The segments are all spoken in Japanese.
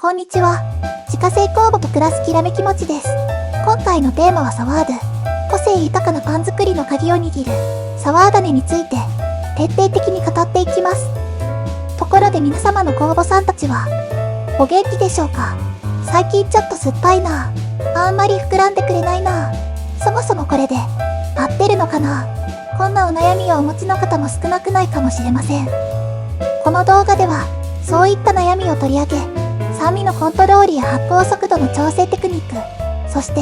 こんにちは。自家製酵母と暮らすきらめき餅です。今回のテーマはサワード。個性豊かなパン作りの鍵を握るサワー種について徹底的に語っていきます。ところで皆様の酵母さんたちはお元気でしょうか？最近ちょっと酸っぱいな。あんまり膨らんでくれないな。そもそもこれで合ってるのかな？こんなお悩みをお持ちの方も少なくないかもしれません。この動画ではそういった悩みを取り上げ、酸味のコントロールや発酵速度の調整テクニック、そして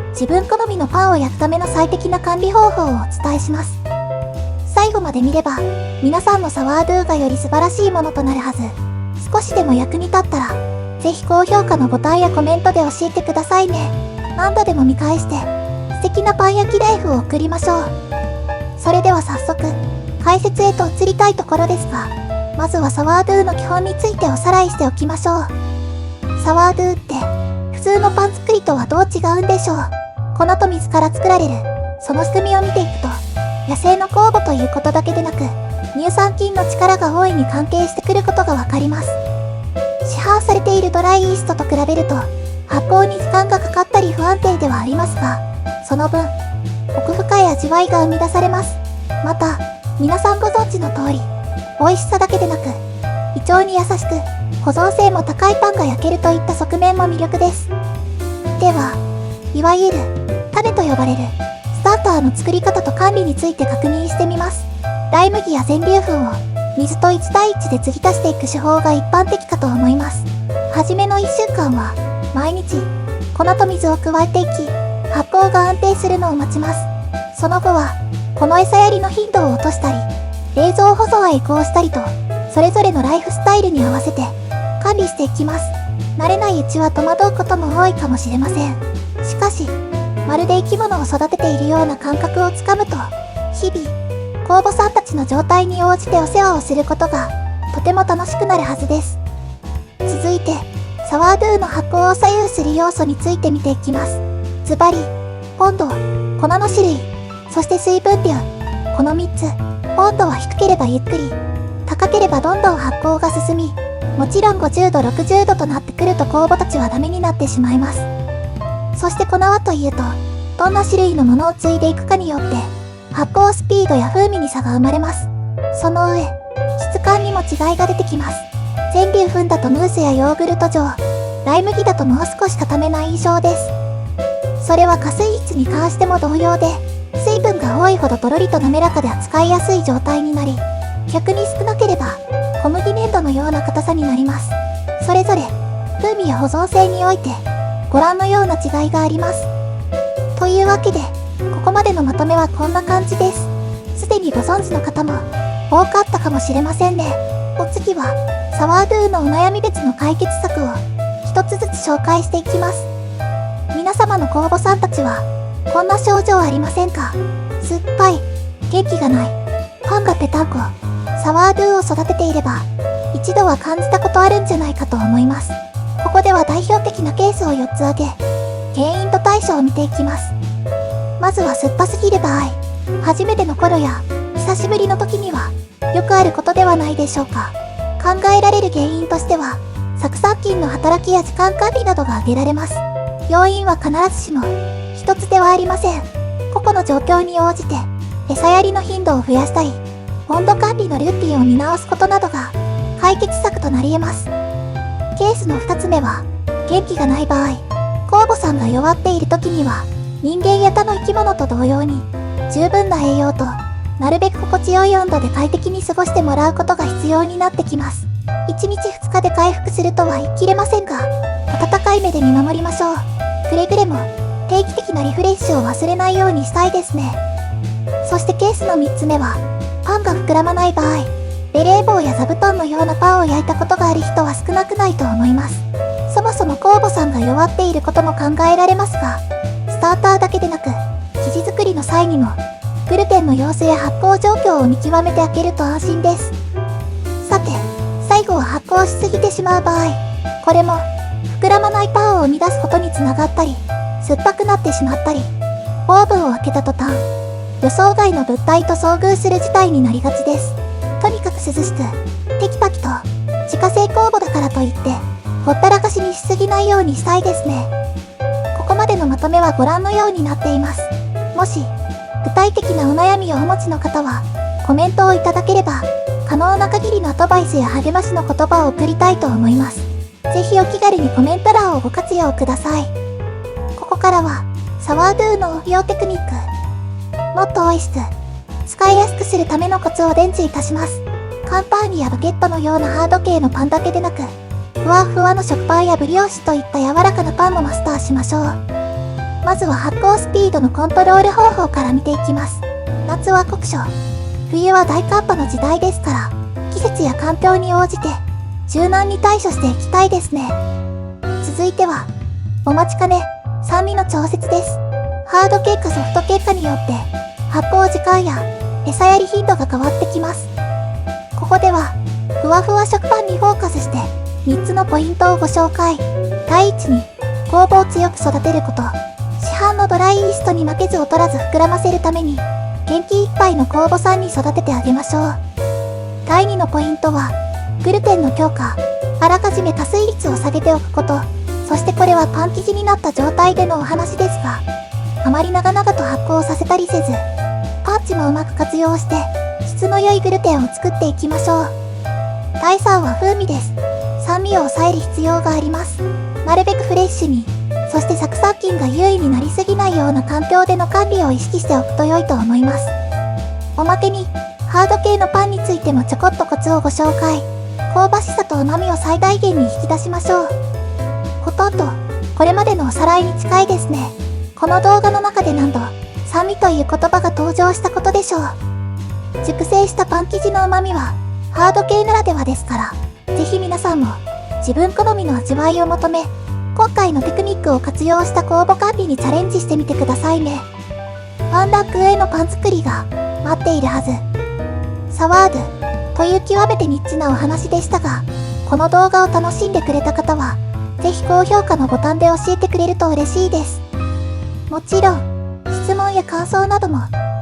自分好みのパンを焼くための最適な管理方法をお伝えします。最後まで見れば皆さんのサワードゥがより素晴らしいものとなるはず。少しでも役に立ったらぜひ高評価のボタンやコメントで教えてくださいね。何度でも見返して素敵なパン焼きライフを送りましょう。それでは早速解説へと移りたいところですが、まずはサワードゥの基本についておさらいしておきましょう。サワードゥって普通のパン作りとはどう違うんでしょう。粉と水から作られるその仕組みを見ていくと、野生の酵母ということだけでなく乳酸菌の力が大いに関係してくることがわかります。市販されているドライイーストと比べると発酵に時間がかかったり不安定ではありますが、その分奥深い味わいが生み出されます。また皆さんご存知の通り、美味しさだけでなく胃腸に優しく保存性も高いパンが焼けるといった側面も魅力です。では、いわゆる種と呼ばれるスターターの作り方と管理について確認してみます。ライ麦や全粒粉を水と1対1で継ぎ足していく手法が一般的かと思います。はじめの1週間は毎日粉と水を加えていき、発酵が安定するのを待ちます。その後はこの餌やりの頻度を落としたり、冷蔵保存へ移行したりと、それぞれのライフスタイルに合わせて管理していきます。慣れないうちは戸惑うことも多いかもしれません。しかしまるで生き物を育てているような感覚をつかむと、日々酵母さんたちの状態に応じてお世話をすることがとても楽しくなるはずです。続いてサワードゥの発酵を左右する要素について見ていきます。ズバリ温度、粉の種類、そして水分量、この3つ。温度は低ければゆっくり、高ければどんどん発酵が進み、もちろん50度60度となってくると酵母たちはダメになってしまいます。そして粉はというと、どんな種類のものを継いでいくかによって発酵スピードや風味に差が生まれます。その上質感にも違いが出てきます。全粒粉だとムースやヨーグルト状、ライ麦だともう少し固めな印象です。それは加水質に関しても同様で、水分が多いほどとろりと滑らかで扱いやすい状態になり、逆に少なければ小麦粘土のような硬さになります。それぞれ風味や保存性においてご覧のような違いがあります。というわけでここまでのまとめはこんな感じです。すでにご存知の方も多かったかもしれませんね。お次はサワードゥのお悩み別の解決策を一つずつ紹介していきます。皆様の酵母さんたちはこんな症状ありませんか？酸っぱい、元気がない、パンがぺたんこ。サワードゥを育てていれば一度は感じたことあるんじゃないかと思います。ここでは代表的なケースを4つ挙げ、原因と対処を見ていきます。まずは酸っぱすぎる場合、初めての頃や久しぶりの時にはよくあることではないでしょうか。考えられる原因としては酢酸菌の働きや時間管理などが挙げられます。要因は必ずしも一つではありません。個々の状況に応じて餌やりの頻度を増やしたり、温度管理のルーティンを見直すことなどが解決策となり得ます。ケースの2つ目は元気がない場合、酵母さんが弱っている時には人間や他の生き物と同様に十分な栄養となるべく心地よい温度で快適に過ごしてもらうことが必要になってきます。1日2日で回復するとは言い切れませんが、温かい目で見守りましょう。くれぐれも定期的なリフレッシュを忘れないようにしたいですね。そしてケースの3つ目はパンが膨らまない場合、ベレー帽や座布団のようなパンを焼いたことがある人は少なくないと思います。そもそも酵母さんが弱っていることも考えられますが、スターターだけでなく生地作りの際にもグルテンの様子や発酵状況を見極めて開けると安心です。さて、最後は発酵しすぎてしまう場合、これも膨らまないパンを生み出すことにつながったり、酸っぱくなってしまったり、オーブンを開けた途端予想外の物体と遭遇する事態になりがちです。とにかく涼しくテキパキと自家製酵母だからといってほったらかしにしすぎないようにしたいですね。ここまでのまとめはご覧のようになっています。もし、具体的なお悩みをお持ちの方は、コメントをいただければ、可能な限りのアドバイスや励ましの言葉を送りたいと思います。ぜひお気軽にコメント欄をご活用ください。ここからは、サワードゥの応用テクニック。もっと美味しく、使いやすくするためのコツを伝授いたします。カンパーニやバゲットのようなハード系のパンだけでなく、ふわふわの食パンやブリオッシュといった柔らかなパンもマスターしましょう。まずは発酵スピードのコントロール方法から見ていきます。夏は酷暑、冬は大寒波の時代ですから、季節や環境に応じて柔軟に対処していきたいですね。続いては、お待ちかね、酸味の調節です。ハード系かソフト系かによって発酵時間や餌やり頻度が変わってきます。ここでは、ふわふわ食パンにフォーカスして3つのポイントをご紹介。第一に、酵母を強く育てること。市販のドライイーストに負けず劣らず膨らませるために、元気いっぱいの酵母酸に育ててあげましょう。第2のポイントは、グルテンの強化。あらかじめ加水率を下げておくこと。そしてこれはパン生地になった状態でのお話ですが、あまり長々と発酵させたりせず、パンチもうまく活用して、質の良いグルテンを作っていきましょう。第3は風味です。酸味を抑える必要があります。なるべくフレッシュに、そして酢酸菌が優位になりすぎないような環境での管理を意識しておくと良いと思います。おまけに、ハード系のパンについてもちょこっとコツをご紹介。香ばしさと旨味を最大限に引き出しましょう。ほとんど、これまでのおさらいに近いですね。この動画の中で何度、酸味という言葉が登場したことでしょう。熟成したパン生地の旨味は、ハード系ならではですから、ぜひ皆さんも、自分好みの味わいを求め、今回のテクニックを活用した酵母管理にチャレンジしてみてくださいね。ワンランク上のパン作りが、待っているはず。サワードという極めてニッチなお話でしたが、この動画を楽しんでくれた方は、ぜひ高評価のボタンで教えてくれると嬉しいです。もちろん、質問や感想なども、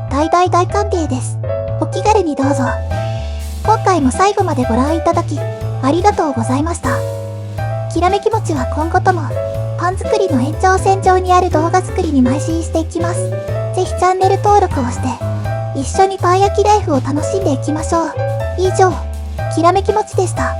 大歓迎です。お気軽にどうぞ。今回も最後までご覧いただき、ありがとうございました。きらめき餅は今後とも、パン作りの延長線上にある動画作りに邁進していきます。ぜひチャンネル登録をして、一緒にパン焼きライフを楽しんでいきましょう。以上、きらめき餅でした。